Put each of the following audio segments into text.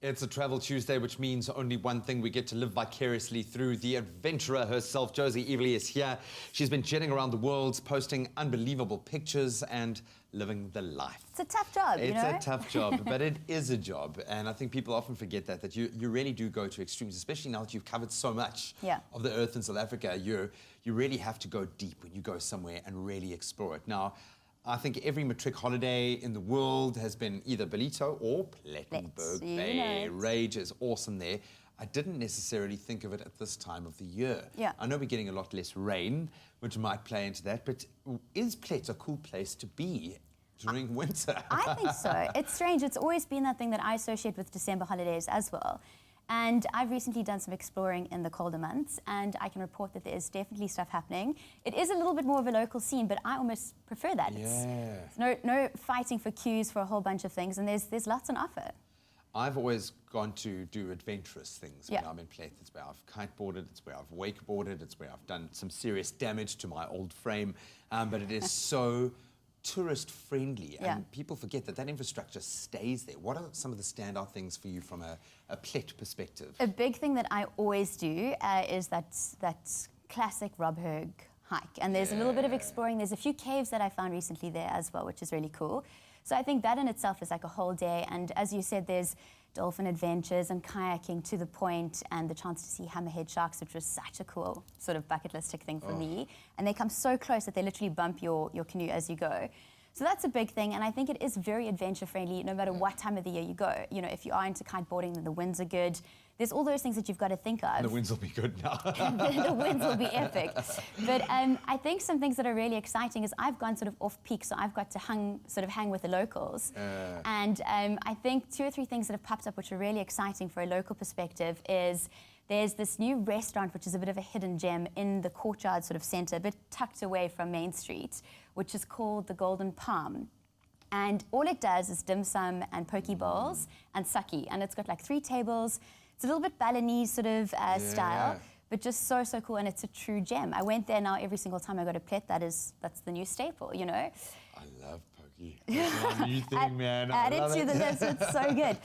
It's a Travel Tuesday, which means only one thing: we get to live vicariously through the adventurer herself. Josie Eveleigh is here. She's been jetting around the world, posting unbelievable pictures and living the life. It's a tough job, you know? It's a tough job, but it is a job. And I think people often forget that you really do go to extremes, especially now that you've covered so much of the earth in South Africa. You really have to go deep when you go somewhere and really explore it. Now, I think every matric holiday in the world has been either Ballito or Plettenberg Bay. Rage is awesome there. I didn't necessarily think of it at this time of the year. I know we're getting a lot less rain, which might play into that, but is Plet a cool place to be during winter? I think so. It's strange. It's always been that thing that I associate with December holidays as well. And I've recently done some exploring in the colder months, and I can report that there is definitely stuff happening. It is a little bit more of a local scene, but I almost prefer that. It's no fighting for queues for a whole bunch of things, and there's lots on offer. I've always gone to do adventurous things when I'm in Plet. It's where I've kiteboarded, it's where I've wakeboarded, it's where I've done some serious damage to my old frame, but it is so tourist friendly, and people forget that infrastructure stays there. What are some of the standout things for you from a Plet perspective? A big thing that I always do is that classic Rob Herg hike, and there's a little bit of exploring. There's a few caves that I found recently there as well, which is really cool. So I think that in itself is like a whole day, and as you said, there's dolphin adventures and kayaking to the point, and the chance to see hammerhead sharks, which was such a cool sort of bucket list tick thing for me. And they come so close that they literally bump your canoe as you go. So that's a big thing, and I think it is very adventure friendly no matter what time of the year you go. You know, if you are into kiteboarding, then the winds are good. There's all those things that you've got to think of. The winds will be good now. The winds will be epic. But I think some things that are really exciting is I've gone sort of off peak, so I've got to hang with the locals. And I think 2 or 3 things that have popped up which are really exciting for a local perspective is there's this new restaurant, which is a bit of a hidden gem in the courtyard sort of center, a bit tucked away from Main Street, which is called the Golden Palm. And all it does is dim sum and poke bowls and sake. And it's got like 3 tables. It's a little bit Balinese sort of style, but just so cool, and it's a true gem. I went there now every single time I go to Plet. That's the new staple, you know? I love pokey. That's my new thing, man. Add it to the list, it's so good.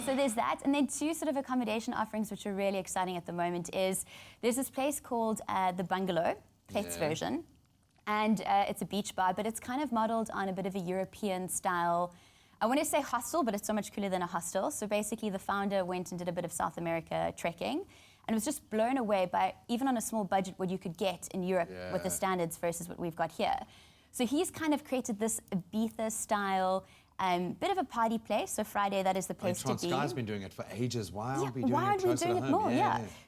So there's that, and then 2 sort of accommodation offerings which are really exciting at the moment is there's this place called the Bungalow, Plet's version, and it's a beach bar, but it's kind of modeled on a bit of a European style. I want to say hostel, but it's so much cooler than a hostel. So basically the founder went and did a bit of South America trekking and was just blown away by, even on a small budget, what you could get in Europe with the standards versus what we've got here. So he's kind of created this Ibiza-style bit of a party place. So Friday, that is the place to be. Sky's been doing it for ages. Why aren't we doing it more?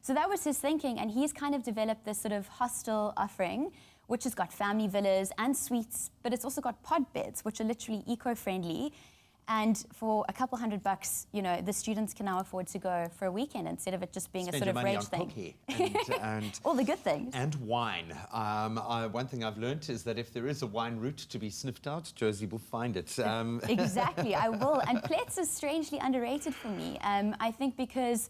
So that was his thinking, and he's kind of developed this sort of hostel offering, which has got family villas and suites, but it's also got pod beds, which are literally eco-friendly. And for a couple $100, you know, the students can now afford to go for a weekend instead of it just being a sort of rage thing. And all the good things. And wine. One thing I've learned is that if there is a wine route to be sniffed out, Josie will find it. Exactly, I will. And Plet's is strangely underrated for me. I think because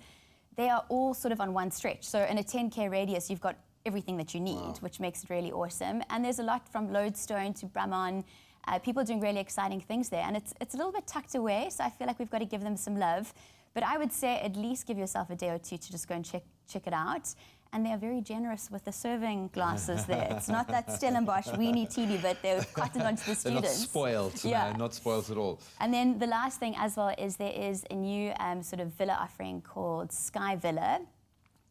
they are all sort of on one stretch. So in a 10K radius, you've got everything that you need, which makes it really awesome. And there's a lot from Lodestone to Bramon. People are doing really exciting things there, and it's a little bit tucked away, so I feel like we've got to give them some love. But I would say at least give yourself a day or 2 to just go and check it out. And they are very generous with the serving glasses there. It's not that Stellenbosch weenie teeny, but they're cottoned onto the students. They're not spoiled, no, not spoiled at all. And then the last thing as well is there is a new sort of villa offering called Sky Villa.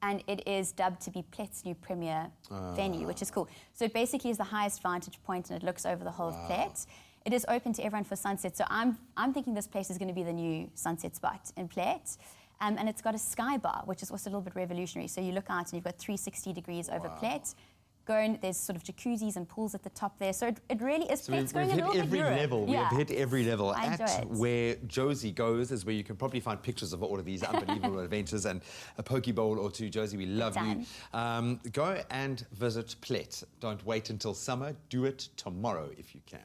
And it is dubbed to be Plet's new premier venue, which is cool. So it basically is the highest vantage point, and it looks over the whole of Plet. It is open to everyone for sunset, so I'm thinking this place is going to be the new sunset spot in Plet. And it's got a sky bar, which is also a little bit revolutionary. So you look out and you've got 360 degrees over Plet. There's sort of jacuzzis and pools at the top there. So it really is. So we've hit every level. We have hit every level. I enjoy it. Where Josie goes is where you can probably find pictures of all of these unbelievable adventures and a poke bowl or 2. Josie, we love you. Go and visit Plet. Don't wait until summer. Do it tomorrow if you can.